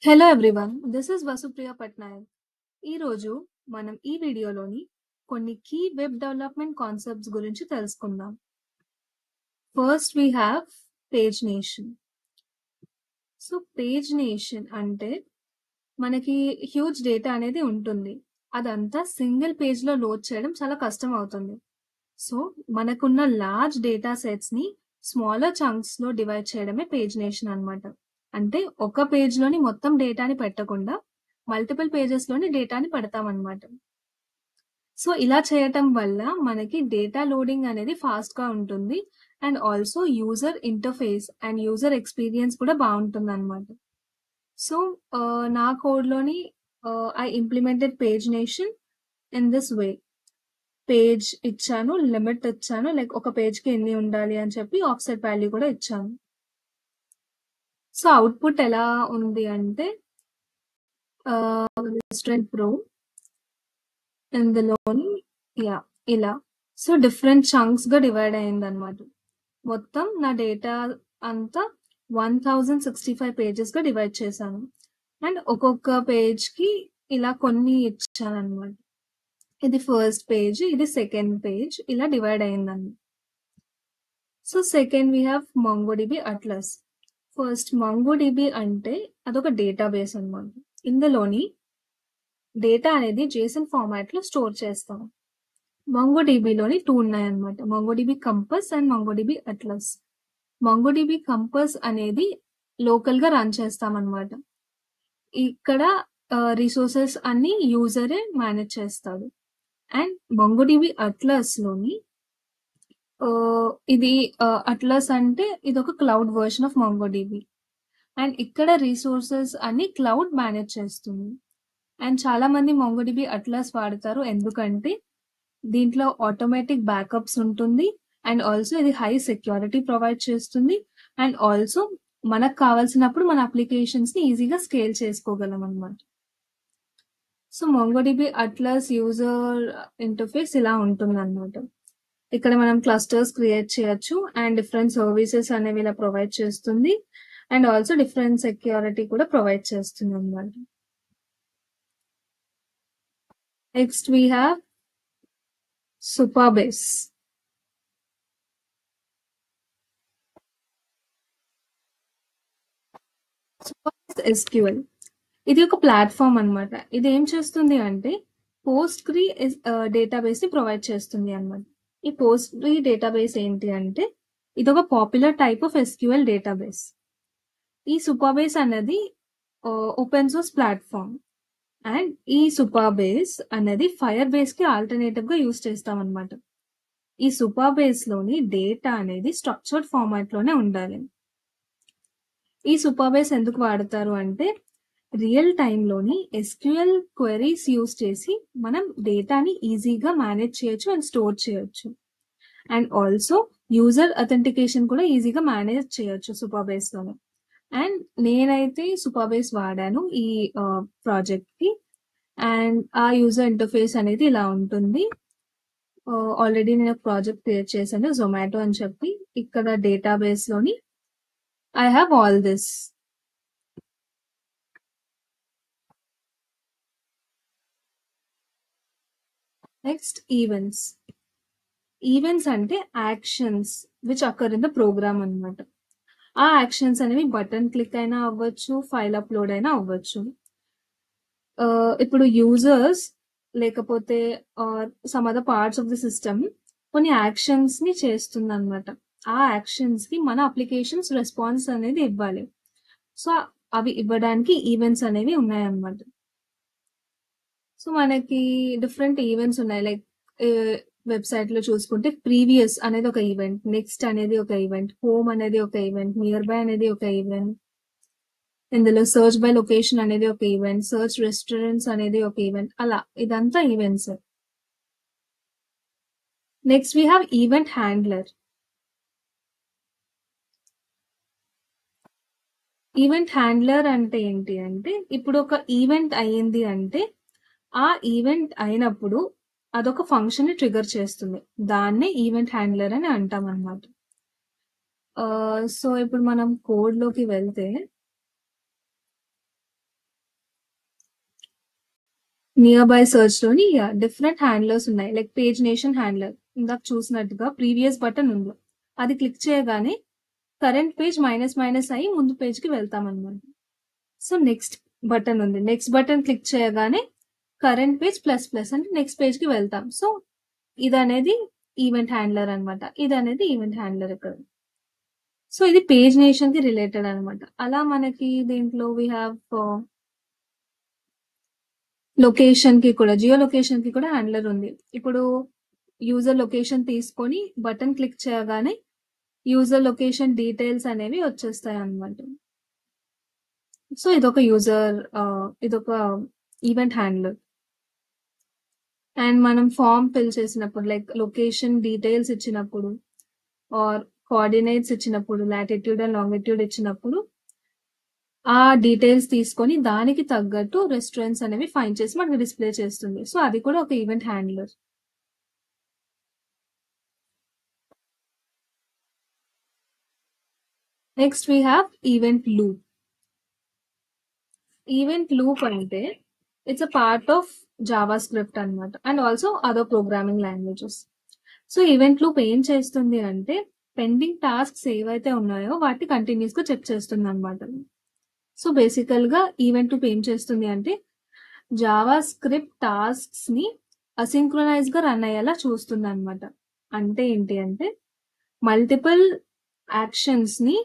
Hello everyone, this is Vasupriya Patnaik. ఈరోజు మనం ఈ వీడియోలోని కొన్ని కీ వెబ్ డెవలప్మెంట్ కాన్సెప్ట్స్ గురించి తెలుసుకుందాం. First we have page nation. So page nation అంటే మనకి హ్యూజ్ డేటా అనేది ఉంటుంది. అదంతా సింగిల్ పేజ్లో లోడ్ చేయడం చాలా కష్టం అవుతుంది. సో మనకున్న లార్జ్ డేటా సెట్స్ని స్మాలర్ చంక్స్లో డివైడ్ చేయడమే పేజ్ నేషన్ అన్నమాట. అంటే ఒక పేజ్లోని మొత్తం డేటాని పెట్టకుండా మల్టిపుల్ పేజెస్లోని డేటాని పెడతామన్నమాట. సో ఇలా చేయటం వల్ల మనకి డేటా లోడింగ్ అనేది ఫాస్ట్గా ఉంటుంది and also user interface and user experience కూడా బాగుంటుంది అనమాట. సో నా కోడ్లోని I implemented pagination in this way. Page ఇచ్చాను, లిమిట్ ఇచ్చాను, లైక్ ఒక పేజ్కి ఎన్ని ఉండాలి అని చెప్పి ఆఫ్సెట్ వాల్యూ కూడా ఇచ్చాను. సో అవుట్పుట్ ఎలా ఉంది అంటే రెస్టారెంట్ ప్రో ఇందులోని ఇలా సో డిఫరెంట్ చంక్స్ గా డివైడ్ అయింది అనమాట. మొత్తం నా డేటా అంతా 1065 పేజెస్ గా డివైడ్ చేశాను అండ్ ఒక్కొక్క పేజ్ కి ఇలా కొన్ని ఇచ్చాను అనమాట. ఇది ఫస్ట్ పేజ్, ఇది సెకండ్ పేజ్, ఇలా డివైడ్ అయిందండి. So second we have MongoDB atlas. First MongoDB అంటే అదొక డేటాబేస్ అన్నమాట. ఇందులోని డేటా అనేది JSON ఫార్మాట్ లో స్టోర్ చేస్తాం. MongoDBలోని 2 ఉన్నాయన్నమాట, MongoDB compass and MongoDB atlas. MongoDB compass అనేది లోకల్ గా రన్ చేస్తామన్నమాట. ఇక్కడ రిసోర్సెస్ అన్ని యూజరే మేనేజ్ చేస్తాడు. అండ్ MongoDB అట్లస్ లోని ఇది అట్లస్ అంటే ఇది ఒక cloud version of MongoDB and ఇక్కడ రిసోర్సెస్ అన్ని క్లౌడ్ మేనేజ్ చేస్తుంది. అండ్ చాలా మంది MongoDB అట్లస్ వాడతారు ఎందుకంటే దీంట్లో ఆటోమేటిక్ బ్యాకప్స్ ఉంటుంది అండ్ ఆల్సో ఇది హై సెక్యూరిటీ ప్రొవైడ్ చేస్తుంది అండ్ ఆల్సో మనకు కావాల్సినప్పుడు మన అప్లికేషన్స్ ని ఈజీగా స్కేల్ చేసుకోగలం అన్నమాట. So MongoDB atlas user interface ఇలా ఉంటుంది అన్నమాట. ఇక్కడ మనం క్లస్టర్స్ క్రియేట్ చేయొచ్చు అండ్ డిఫరెంట్ సర్వీసెస్ అనేవి ఇలా ప్రొవైడ్ చేస్తుంది అండ్ ఆల్సో డిఫరెంట్ సెక్యూరిటీ కూడా ప్రొవైడ్ చేస్తుంది అన్నమాట. Next we have Supabase. Supabase SQL ఇది ఒక ప్లాట్ఫామ్ అన్నమాట. ఇది ఏం చేస్తుంది అంటే పోస్ట్గ్రీ డేటాబేస్ ని ప్రొవైడ్ చేస్తుంది అన్నమాట. ఈ పోస్ట్గ్రీ డేటాబేస్ ఏంటి అంటే ఇది ఒక popular type of SQL database. ఈ Supabase అనేది ఓపెన్ సోర్స్ ప్లాట్ఫామ్ అండ్ ఈ Supabase అనేది ఫైర్ బేస్ కి ఆల్టర్నేటివ్ గా యూజ్ చేస్తాం అన్నమాట. ఈ Supabase లోని డేటా అనేది స్ట్రక్చర్డ్ ఫార్మాట్ లోనే ఉండాలి. ఈ Supabase ఎందుకు వాడతారు అంటే రియల్ టైంలోని SQL క్వెరీస్ యూజ్ చేసి మనం డేటాని ఈజీగా మేనేజ్ చేయొచ్చు అండ్ స్టోర్ చేయొచ్చు అండ్ ఆల్సో యూజర్ అథెంటికేషన్ కూడా ఈజీగా మేనేజ్ చేయొచ్చు Supabase లోనే. అండ్ నేనైతే Supabase వాడాను ఈ ప్రాజెక్ట్ కి అండ్ ఆ యూజర్ ఇంటర్ఫేస్ అనేది ఇలా ఉంటుంది. ఆల్రెడీ నేను ప్రాజెక్ట్ క్రియేట్ చేశాను జొమాటో అని చెప్పి. ఇక్కడ డేటాబేస్ లోని I have all this. Next events. Events అంటే actions which occur in the program అన్నమాట. ఆ యాక్షన్స్ అనేవి బటన్ క్లిక్ అయినా అవ్వచ్చు, ఫైల్ అప్లోడ్ అయినా అవ్వచ్చు. ఇప్పుడు యూజర్స్ లేకపోతే some other parts of the system కొన్ని యాక్షన్స్ ని చేస్తుంది అనమాట. ఆ యాక్షన్స్ కి మన అప్లికేషన్స్ రెస్పాన్స్ అనేది ఇవ్వాలి. సో అవి ఇవ్వడానికి ఈవెంట్స్ అనేవి ఉన్నాయన్నమాట. సో మనకి డిఫరెంట్ ఈవెంట్స్ ఉన్నాయి. లైక్ వెబ్సైట్ లో చూసుకుంటే ప్రీవియస్ అనేది ఒక ఈవెంట్, నెక్స్ట్ అనేది ఒక ఈవెంట్, హోమ్ అనేది ఒక ఈవెంట్, నియర్ బై అనేది ఒక ఈవెంట్, ఇందులో సర్చ్ బై లొకేషన్ అనేది ఒక ఈవెంట్, సర్చ్ రెస్టారెంట్స్ అనేది ఒక ఈవెంట్, అలా ఇదంతా events. Next we have event handler. Event handler అంటే ఏంటి అంటే ఇప్పుడు ఒక ఈవెంట్ అయ్యింది అంటే ఆ ఈవెంట్ అయినప్పుడు అదొక ఫంక్షన్ ని ట్రిగర్ చేస్తుంది. దాన్నే ఈవెంట్ హ్యాండ్లర్ అని అంటాం అన్నమాట. సో ఇప్పుడు మనం కోడ్ లోకి వెళ్తే నియర్ బై సర్చ్ లోని డిఫరెంట్ హ్యాండ్లర్స్ ఉన్నాయి. లైక్ పేజ్ నేషన్ హ్యాండ్లర్ ఇందాక చూసినట్టుగా ప్రీవియస్ బటన్ ఉంది, అది క్లిక్ చేయగానే కరెంట్ పేజ్ మైనస్ మైనస్ అయ్యి ముందు పేజ్ కి వెళ్తాం అనమాట. సో నెక్స్ట్ బటన్ ఉంది, నెక్స్ట్ బటన్ క్లిక్ చేయగానే కరెంట్ పేజ్ ప్లస్ ప్లస్ అంటే నెక్స్ట్ పేజ్ కి వెళ్తాం. సో ఇది అనేది ఈవెంట్ హ్యాండ్లర్ అనమాట, ఇది అనేది ఈవెంట్ హ్యాండ్లర్ ఇక్కడ. సో ఇది పేజ్ నేషన్ కి రిలేటెడ్ అనమాట. అలా మనకి దీంట్లో వీ హ్యావ్ లొకేషన్ కి కూడా, జియో లొకేషన్ కి కూడా హ్యాండ్లర్ ఉంది. ఇప్పుడు యూజర్ లొకేషన్ తీసుకొని బటన్ క్లిక్ చేయగానే యూజర్ లొకేషన్ డీటెయిల్స్ అనేవి వచ్చేస్తాయి అన్నమాట. సో ఇదొక ఇదొక ఈవెంట్ హ్యాండ్లర్. అండ్ మనం ఫామ్ ఫిల్ చేసినప్పుడు లైక్ లొకేషన్ డీటెయిల్స్ ఇచ్చినప్పుడు ఆర్ కోఆర్డినేట్స్ ఇచ్చినప్పుడు, లాటిట్యూడ్ అండ్ లాంగిట్యూడ్ ఇచ్చినప్పుడు ఆ డీటెయిల్స్ తీసుకొని దానికి తగ్గట్టు రెస్టారెంట్స్ అనేవి ఫైండ్ చేసి మనకి డిస్ప్లే చేస్తుంది. సో అది కూడా ఒక event handler. Next we have event loop. Event loop అంటే it's a part of JavaScript అనమాట, and also other programming languages. So event loop ఏం చేస్తుంది అంటే పెండింగ్ టాస్క్స్ ఏవైతే ఉన్నాయో వాటిని కంటిన్యూస్ గా చెక్ చేస్తుంది అనమాట. సో బేసికల్ గా ఈవెంట్ లూప్ ఏం చేస్తుంది అంటే జావా స్క్రిప్ట్ టాస్క్స్ ని అసింక్రొనైజ్ గా రన్ అయ్యేలా చూస్తుంది అనమాట. అంటే ఏంటి అంటే మల్టిపుల్ యాక్షన్స్ ని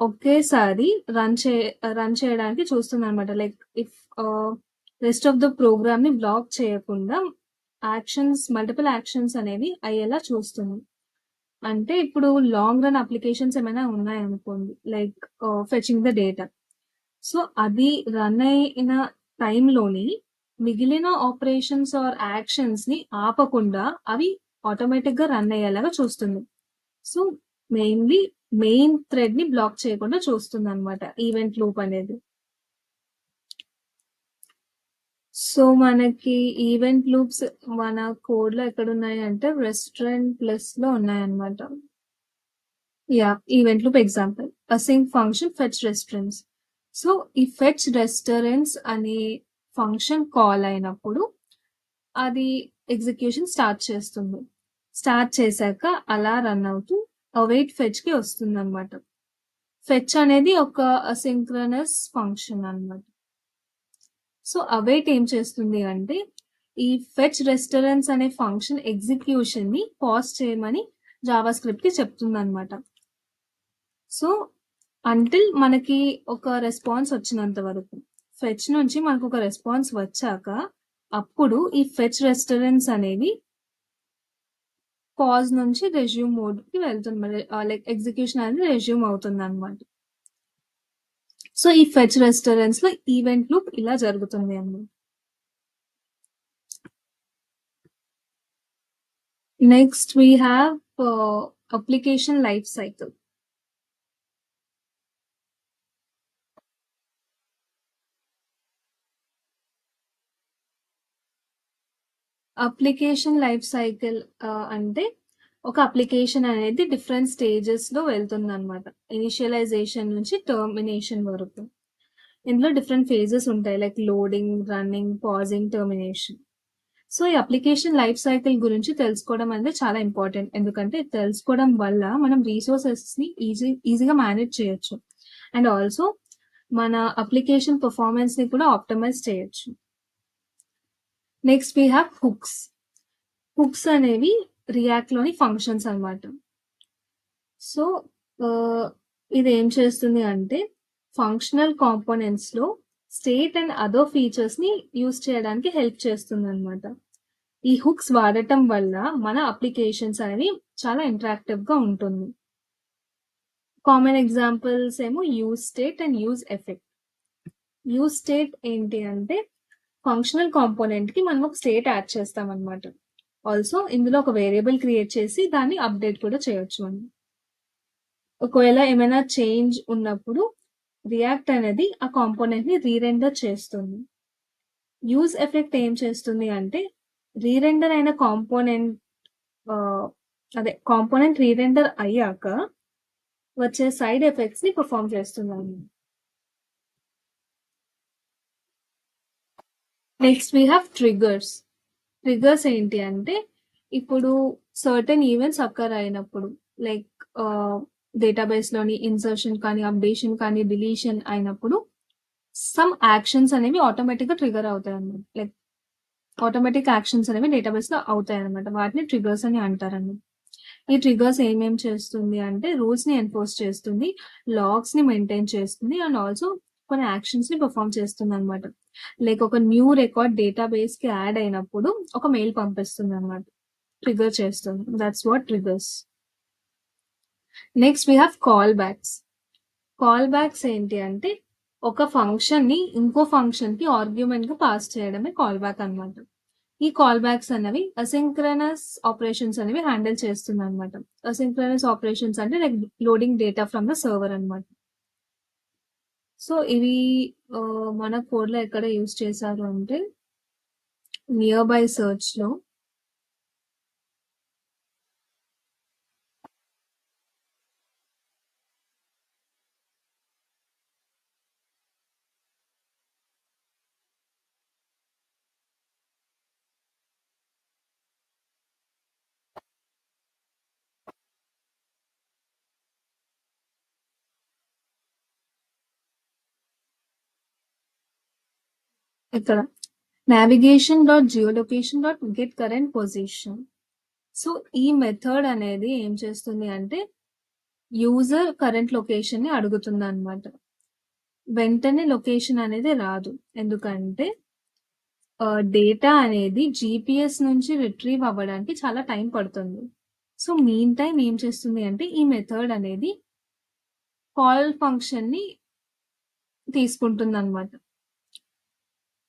ఒకేసారి రన్ చేయడానికి చూస్తుంది అనమాట. Like if rest of the program ని బ్లాక్ చేయకుండా మల్టిపుల్ యాక్షన్స్ అనేవి అయ్యేలా చూస్తుంది. అంటే ఇప్పుడు లాంగ్ రన్ అప్లికేషన్స్ ఏమైనా ఉన్నాయనుకోండి, like fetching the data. So అది రన్ అయిన టైంలోని మిగిలిన ఆపరేషన్స్ ఆర్ యాక్షన్స్ ని ఆపకుండా అవి ఆటోమేటిక్ గా రన్ అయ్యేలాగా చూస్తుంది. సో మెయిన్ థ్రెడ్ ని బ్లాక్ చేయకుండా చూస్తుంది అనమాట ఈవెంట్ లూప్ అనేది. సో మనకి ఈవెంట్ లూప్స్ మన కోడ్ లో ఎక్కడ ఉన్నాయి అంటే రెస్టారెంట్ ప్లస్ లో ఉన్నాయన్నమాట. Event loop example async function fetch restaurants. So ఈ ఫెచ్ రెస్టారెంట్స్ అనే ఫంక్షన్ కాల్ అయినప్పుడు అది ఎగ్జిక్యూషన్ స్టార్ట్ చేస్తుంది. స్టార్ట్ చేశాక అలా రన్ అవుతూ అవైట్ ఫెచ్ కి వస్తుంది అనమాట. ఫెచ్ అనేది ఒక అసింక్రనస్ ఫంక్షన్ అనమాట. సో అవైట్ ఏం చేస్తుంది అంటే ఈ ఫెచ్ రెస్టారెంట్స్ అనే ఫంక్షన్ ఎగ్జిక్యూషన్ ని పాజ్ చేయమని జావా స్క్రిప్ట్ కి చెప్తుంది అనమాట. సో అంటిల్ మనకి ఒక రెస్పాన్స్ వచ్చినంత వరకు, ఫెచ్ నుంచి మనకు ఒక రెస్పాన్స్ వచ్చాక అప్పుడు ఈ ఫెచ్ రెస్టారెంట్స్ అనేవి పాజ్ నుంచి రెజ్యూమ్ మోడ్ కి వెళ్తుంది, లైక్ ఎగ్జిక్యూషన్ అనేది రెజ్యూమ్ అవుతుంది అనమాట. సో ఈ ఫెచ్ రెస్టారెంట్స్ లో ఈవెంట్ లూప్ ఇలా జరుగుతుంది అన్నమాట. Next we have application life cycle. Application life cycle అంటే ఒక అప్లికేషన్ అనేది డిఫరెంట్ స్టేజెస్ లో వెళ్తుంది అనమాట, ఇనిషియలైజేషన్ నుంచి టర్మినేషన్ వరకు. ఇందులో డిఫరెంట్ ఫేజెస్ ఉంటాయి, like loading, running, passing, termination. So ఈ అప్లికేషన్ లైఫ్ సైకిల్ గురించి తెలుసుకోవడం అనేది చాలా ఇంపార్టెంట్, ఎందుకంటే తెలుసుకోవడం వల్ల మనం రీసోర్సెస్ ని ఈజీగా మేనేజ్ చేయొచ్చు, అండ్ ఆల్సో మన అప్లికేషన్ పర్ఫార్మెన్స్ ని కూడా ఆప్టిమైజ్ చేయొచ్చు. Next we have hooks. Hooks అనేవి రియాక్ట్ లోని ఫంక్షన్స్ అనమాట. సో ఇది ఏం చేస్తుంది అంటే ఫంక్షనల్ కాంపోనెంట్స్ లో స్టేట్ అండ్ అదర్ ఫీచర్స్ ని యూజ్ చేయడానికి హెల్ప్ చేస్తుంది అనమాట. ఈ హుక్స్ వాడటం వల్ల మన అప్లికేషన్స్ అనేవి చాలా ఇంటరాక్టివ్ గా ఉంటుంది. కామన్ ఎగ్జాంపుల్స్ ఏమో use state and use effect. Use state ఏంటి అంటే ఫంక్షనల్ కాంపోనెంట్ కి మనం ఒక స్టేట్ యాడ్ చేస్తాం అనమాట. ఆల్సో ఇందులో ఒక వేరియబుల్ క్రియేట్ చేసి దాన్ని అప్డేట్ కూడా చేయొచ్చు అని. ఒకవేళ ఏమైనా చేంజ్ ఉన్నప్పుడు రియాక్ట్ అనేది ఆ కాంపోనెంట్ ని రీరెండర్ చేస్తుంది. యూజ్ ఎఫెక్ట్ ఏం చేస్తుంది అంటే రీరెండర్ అయిన కాంపోనెంట్ రీరెండర్ అయ్యాక వచ్చే సైడ్ ఎఫెక్ట్స్ ని పర్ఫామ్ చేస్తున్నాము. Next we have triggers. Triggers ఏంటి అంటే ఇప్పుడు సర్టెన్ ఈవెంట్స్ అక్కర్ అయినప్పుడు లైక్ డేటాబేస్ లోని ఇన్సర్షన్ కానీ అప్డేషన్ కానీ డిలీషన్ అయినప్పుడు సమ్ యాక్షన్స్ అనేవి ఆటోమేటిక్ గా ట్రిగర్ అవుతాయి అన్నమాట. లైక్ ఆటోమేటిక్ యాక్షన్స్ అనేవి డేటాబేస్ లో అవుతాయి అనమాట. వాటిని ట్రిగర్స్ అని అంటారన్నమాట. ఈ ట్రిగర్స్ ఏమేం చేస్తుంది అంటే రూల్స్ ని ఎన్ఫోర్స్ చేస్తుంది, లాగ్స్ ని మెయింటైన్ చేస్తుంది అండ్ ఆల్సో కొన్ని యాక్షన్స్ ని పర్ఫామ్ చేస్తుంది అనమాట. లైక్ ఒక న్యూ రికార్డ్ డేటాబేస్ కి యాడ్ అయినప్పుడు ఒక మెయిల్ పంపిస్తుంది అనమాట, ట్రిగర్ చేస్తుంది. That's what triggers. Next we have call backs. Call backs ఏంటి అంటే ఒక ఫంక్షన్ ని ఇంకో ఫంక్షన్ కి ఆర్గ్యుమెంట్ గా పాస్ చేయడమే కాల్ బ్యాక్ అనమాట. ఈ కాల్ బ్యాక్స్ అనేవి అసింక్రనస్ ఆపరేషన్స్ అనేవి హ్యాండిల్ చేస్తుంది అనమాట. అసింక్రనస్ ఆపరేషన్స్ అంటే like loading data from the server అనమాట. సో ఇవి మన కోడ్ లో ఎక్కడ యూజ్ చేశారు అంటే నియర్ బై సర్చ్ లో. ఇక్కడ navigation.geolocation.get current position. సో ఈ మెథడ్ అనేది ఏం చేస్తుంది అంటే యూజర్ కరెంట్ లొకేషన్ ని అడుగుతుంది అనమాట. వెంటనే లొకేషన్ అనేది రాదు, ఎందుకంటే డేటా అనేది జీపీఎస్ నుంచి రిట్రీవ్ అవ్వడానికి చాలా టైం పడుతుంది. సో మీన్ టైం ఏం చేస్తుంది అంటే ఈ మెథడ్ అనేది కాల్ ఫంక్షన్ ని తీసుకుంటుంది అనమాట.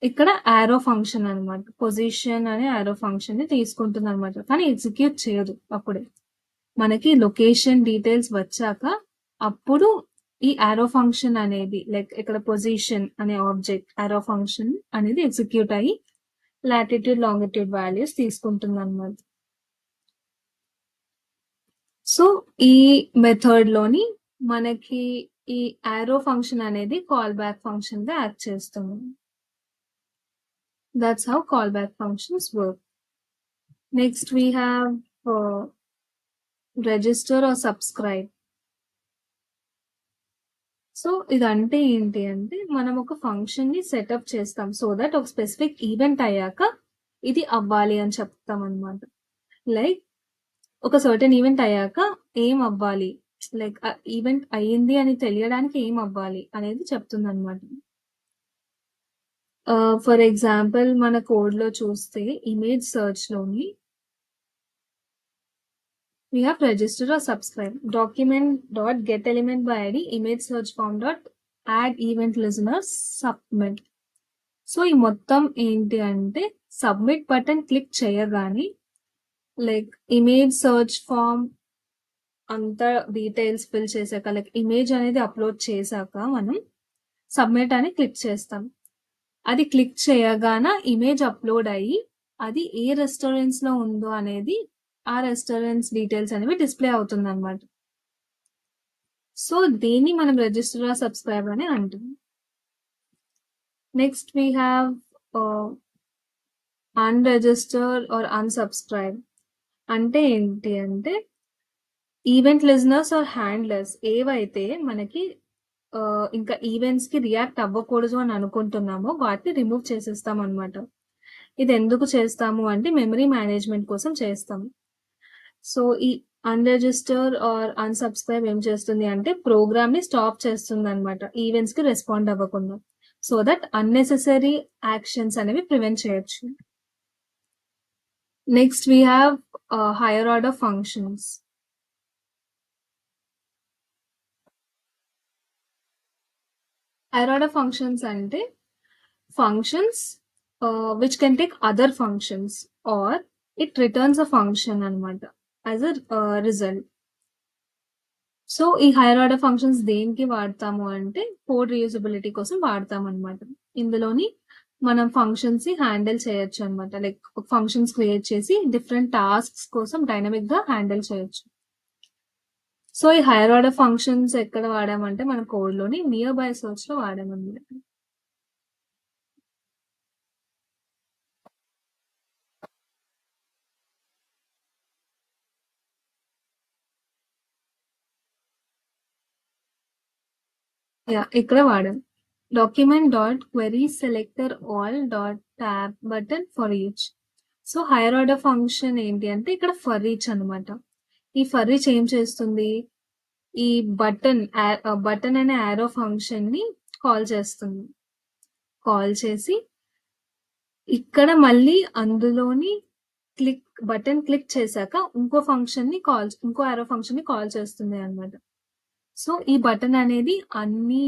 ఇక్కడ ఆరో ఫంక్షన్ అనమాట, పొజిషన్ అనే ఆరో ఫంక్షన్ ని తీసుకుంటుంది అనమాట, కానీ ఎగ్జిక్యూట్ చేయదు. అప్పుడే మనకి లొకేషన్ డీటెయిల్స్ వచ్చాక అప్పుడు ఈ ఆరో ఫంక్షన్ అనేది లైక్ ఇక్కడ పొజిషన్ అనే ఆబ్జెక్ట్ ఆరో ఫంక్షన్ అనేది ఎగ్జిక్యూట్ అయ్యి లాటిట్యూడ్ లాంగిట్యూడ్ వాల్యూస్ తీసుకుంటుంది అనమాట. సో ఈ మెథడ్ లోని మనకి ఈ ఆరో ఫంక్షన్ అనేది కాల్ బ్యాక్ ఫంక్షన్ గా యాక్ట్ చేస్తుంది. That's how callback functions work. Next we have register or subscribe. So ఇదంటే ఏంటి అంటే మనం ఒక ఫంక్షన్ ని సెటప్ చేస్తాం సో దట్ ఒక స్పెసిఫిక్ ఈవెంట్ అయ్యాక ఇది అవ్వాలి అని చెప్తాం అనమాట. లైక్ ఒక సర్టెన్ ఈవెంట్ అయ్యాక ఏం అవ్వాలి, లైక్ ఈవెంట్ అయ్యింది అని తెలియడానికి ఏం అవ్వాలి అనేది చెప్తుంది అనమాట. ఫర్ ఎగ్జాంపుల్ మన కోడ్ లో చూస్తే ఇమేజ్ సర్చ్ లోని we have register or subscribe, document.getElementById, image search form dot add event listeners submit. So ఈ మొత్తం ఏంటి అంటే సబ్మిట్ బటన్ క్లిక్ చేయగానే లైక్ ఇమేజ్ సర్చ్ ఫామ్ అంతా డీటెయిల్స్ ఫిల్ చేశాక లైక్ ఇమేజ్ అనేది అప్లోడ్ చేశాక మనం సబ్మిట్ అని క్లిక్ చేస్తాం. అది క్లిక్ చేయగాన ఇమేజ్ అప్లోడ్ అయ్యి అది ఏ రెస్టారెంట్స్ లో ఉందో అనేది ఆ రెస్టారెంట్స్ డీటెయిల్స్ అనేవి డిస్ప్లే అవుతుంది అనమాట. సో దీన్ని మనం రిజిస్టర్ ఆర్ సబ్స్క్రైబ్ అని అంటాం. Next we have unregister or unsubscribe. అంటే ఏంటి అంటే ఈవెంట్ లిజనర్స్ ఆర్ హ్యాండ్లర్స్ ఏవైతే మనకి ఇంకా ఈవెంట్స్ కి రియాక్ట్ అవ్వకూడదు అని అనుకుంటున్నామో వాటిని రిమూవ్ చేసేస్తాం అనమాట. ఇది ఎందుకు చేస్తాము అంటే మెమరీ మేనేజ్మెంట్ కోసం చేస్తాము. సో ఈ అన్రిజిస్టర్ ఆర్ అన్సబ్స్క్రైబ్ ఏం చేస్తుంది అంటే ప్రోగ్రామ్ ని స్టాప్ చేస్తుంది అనమాట ఈవెంట్స్ కి రెస్పాండ్ అవ్వకుండా, సో దట్ అన్నెసెసరీ యాక్షన్స్ అనేవి ప్రివెంట్ చేయొచ్చు. Next we have higher order functions. Higher order functions అంటే functions which can take other functions or it returns a function అనమాట యాజ్ అ రిజల్ట్. సో ఈ higher order functions దేనికి వాడతాము అంటే code reusability కోసం వాడతాం అనమాట. ఇందులోని మనం ఫంక్షన్స్ ని హ్యాండిల్ చేయొచ్చు అనమాట. లైక్ ఫంక్షన్స్ క్రియేట్ చేసి డిఫరెంట్ టాస్క్స్ కోసం డైనమిక్ గా హ్యాండిల్ చేయొచ్చు. సో ఈ హైయర్ ఆర్డర్ ఫంక్షన్స్ ఎక్కడ వాడామంటే మన కోడ్ లోని నియర్ బై సర్చ్ లో వాడామన్నమాట. ఇక్కడ వాడాం. document.querySelectorAll.tab button for each. So hire order function ఏంటి అంటే ఇక్కడ ఫర్ ఈచ్ అనమాట. ఈ ఫర్ ఈచ్ ఏం చేస్తుంది, ఈ బటన్ అనే యారో ఫంక్షన్ ని కాల్ చేస్తుంది. కాల్ చేసి ఇక్కడ మళ్ళీ అందులోని బటన్ క్లిక్ చేశాక ఇంకో యారో ఫంక్షన్ ని కాల్ చేస్తుంది అనమాట. సో ఈ బటన్ అనేది అన్ని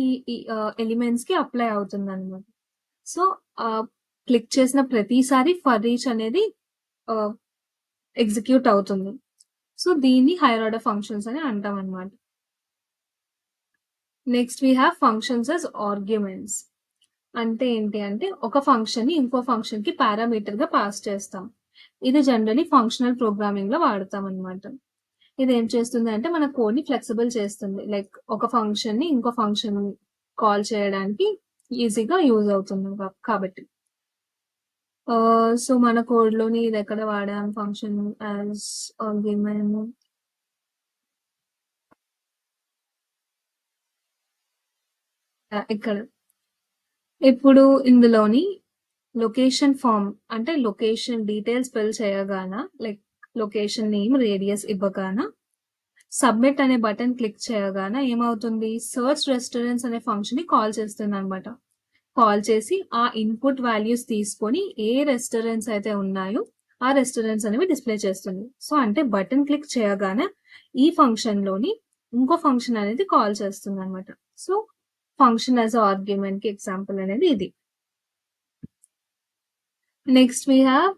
ఎలిమెంట్స్ కి అప్లై అవుతుంది అనమాట. సో క్లిక్ చేసిన ప్రతిసారి ఫర్ ఈచ్ అనేది ఎగ్జిక్యూట్ అవుతుంది. సో దీన్ని హైయర్ ఆర్డర్ ఫంక్షన్స్ అని అంటాం అనమాట. Next we have functions as arguments. అంటే ఏంటి అంటే ఒక ఫంక్షన్ ని ఇంకో ఫంక్షన్ కి పారామీటర్ గా పాస్ చేస్తాం. ఇది జనరలీ ఫంక్షనల్ ప్రోగ్రామింగ్ లో వాడతాం అనమాట. ఇది ఏం చేస్తుంది అంటే మన కోడ్ ని ఫ్లెక్సిబుల్ చేస్తుంది. లైక్ ఒక ఫంక్షన్ ని ఇంకో ఫంక్షన్ కాల్ చేయడానికి ఈజీగా యూజ్ అవుతుంది కాబట్టి. సో మన కోడ్ లోని ఇది ఎక్కడ వాడాం, ఫంక్షన్ యాజ్ ఆర్గ్యుమెంట్. ఇక్కడ ఇప్పుడు ఇందులోని లొకేషన్ ఫామ్ అంటే లొకేషన్ డీటెయిల్స్ ఫిల్ చేయగాన, లైక్ లొకేషన్ నేమ్ రేడియస్ ఇవ్వగాన, సబ్మిట్ అనే బటన్ క్లిక్ చేయగాన ఏమవుతుంది, సర్చ్ రెస్టారెంట్స్ అనే ఫంక్షన్ ని కాల్ చేస్తుంది అనమాట. కాల్ చేసి ఆ ఇన్పుట్ వాల్యూస్ తీసుకొని ఏ రెస్టారెంట్స్ అయితే ఉన్నాయో ఆ రెస్టారెంట్స్ అనేవి డిస్ప్లే చేస్తుంది. సో అంటే బటన్ క్లిక్ చేయగానే ఈ ఫంక్షన్ లోని ఇంకో ఫంక్షన్ అనేది కాల్ చేస్తుంది అనమాట. సో ఫంక్షన్ యాజ్ ఆర్గ్యుమెంట్ కి ఎగ్జాంపుల్ అనేది ఇది. Next we have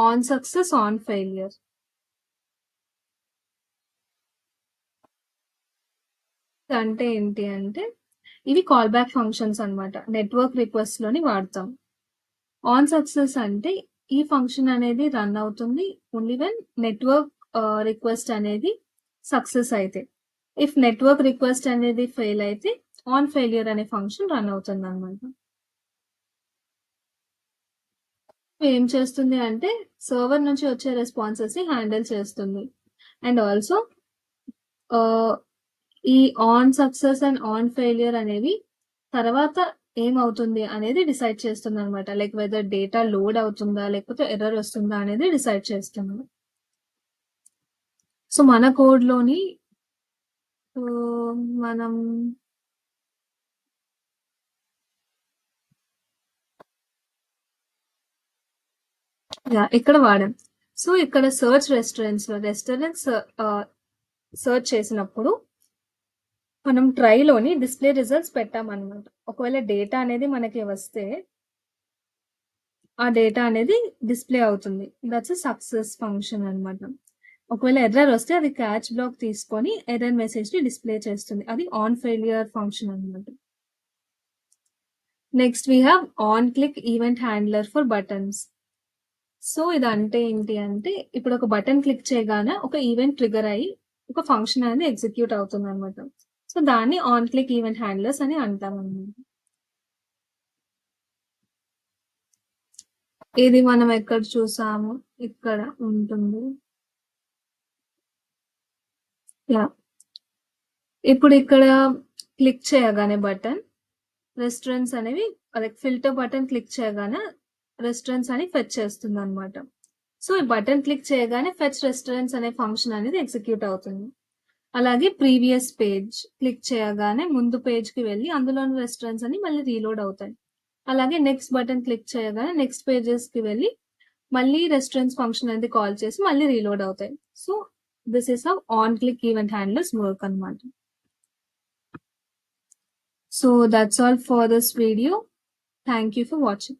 on success, on failure. అంటే ఏంటి అంటే ఇవి కాల్ బ్యాక్ ఫంక్షన్స్ అనమాట. నెట్వర్క్ రిక్వెస్ట్ లోని వాడతాం. ఆన్ సక్సెస్ అంటే ఈ ఫంక్షన్ అనేది రన్ అవుతుంది ఓన్లీ వెన్ నెట్వర్క్ రిక్వెస్ట్ అనేది సక్సెస్ అయితే. ఇఫ్ నెట్వర్క్ రిక్వెస్ట్ అనేది ఫెయిల్ అయితే ఆన్ ఫెయిలియర్ అనే ఫంక్షన్ రన్ అవుతుంది అనమాట. ఏం చేస్తుంది అంటే సర్వర్ నుంచి వచ్చే రెస్పాన్సెస్ ని హ్యాండిల్ చేస్తుంది. అండ్ ఆల్సో ఈ on success and on failure అనేవి తర్వాత ఏమవుతుంది అనేది డిసైడ్ చేస్తుంది అనమాట. లైక్ వెదర్ డేటా లోడ్ అవుతుందా లేకపోతే ఎర్రర్ వస్తుందా అనేది డిసైడ్ చేస్తుంది. సో మన కోడ్ లోని మనం ఇక్కడ వాడాం. సో ఇక్కడ సర్చ్ రెస్టారెంట్స్ సర్చ్ చేసినప్పుడు మనం ట్రైలోని డిస్ప్లే రిజల్ట్స్ పెట్టామన్నమాట. ఒకవేళ డేటా అనేది మనకి వస్తే ఆ డేటా అనేది డిస్ప్లే అవుతుంది. దట్స్ సక్సెస్ ఫంక్షన్ అనమాట. ఒకవేళ ఎర్రర్ వస్తే అది క్యాచ్ బ్లాక్ తీసుకొని ఎర్రర్ మెసేజ్ ని డిస్ప్లే చేస్తుంది. అది ఆన్ ఫెయిలియర్ ఫంక్షన్ అనమాట. Next we have on click event handler for buttons. So ఇదంటే ఏంటి అంటే ఇప్పుడు ఒక బటన్ క్లిక్ చేయగానే ఒక ఈవెంట్ ట్రిగర్ అయ్యి ఒక ఫంక్షన్ అనేది ఎగ్జిక్యూట్ అవుతుంది అనమాట. సో దాన్ని ఆన్ క్లిక్ ఈవెంట్ హ్యాండ్లర్స్ అని అంటాం అన్నమాట. ఇది మనం ఎక్కడ చూసాము, ఇక్కడ ఉంటుంది. ఇప్పుడు ఇక్కడ క్లిక్ చేయగానే బటన్ రెస్టారెంట్స్ అనేవి ఫిల్టర్ బటన్ క్లిక్ చేయగానే రెస్టారెంట్స్ అని ఫెచ్ చేస్తుంది అనమాట. సో ఈ బటన్ క్లిక్ చేయగానే ఫెచ్ రెస్టారెంట్స్ అనే ఫంక్షన్ అనేది ఎగ్జిక్యూట్ అవుతుంది. అలాగే ప్రీవియస్ పేజ్ క్లిక్ చేయగానే ముందు పేజ్ కి వెళ్ళి అందులోని రెస్టారెంట్స్ అని మళ్ళీ రీలోడ్ అవుతాయి. అలాగే నెక్స్ట్ బటన్ క్లిక్ చేయగానే నెక్స్ట్ పేజెస్ కి వెళ్ళి మళ్ళీ రెస్టారెంట్స్ ఫంక్షన్ అనేది కాల్ చేసి మళ్ళీ రీలోడ్ అవుతాయి. So this is how on click event handlers work అనమాట. So that's all for this video. Thank you for watching.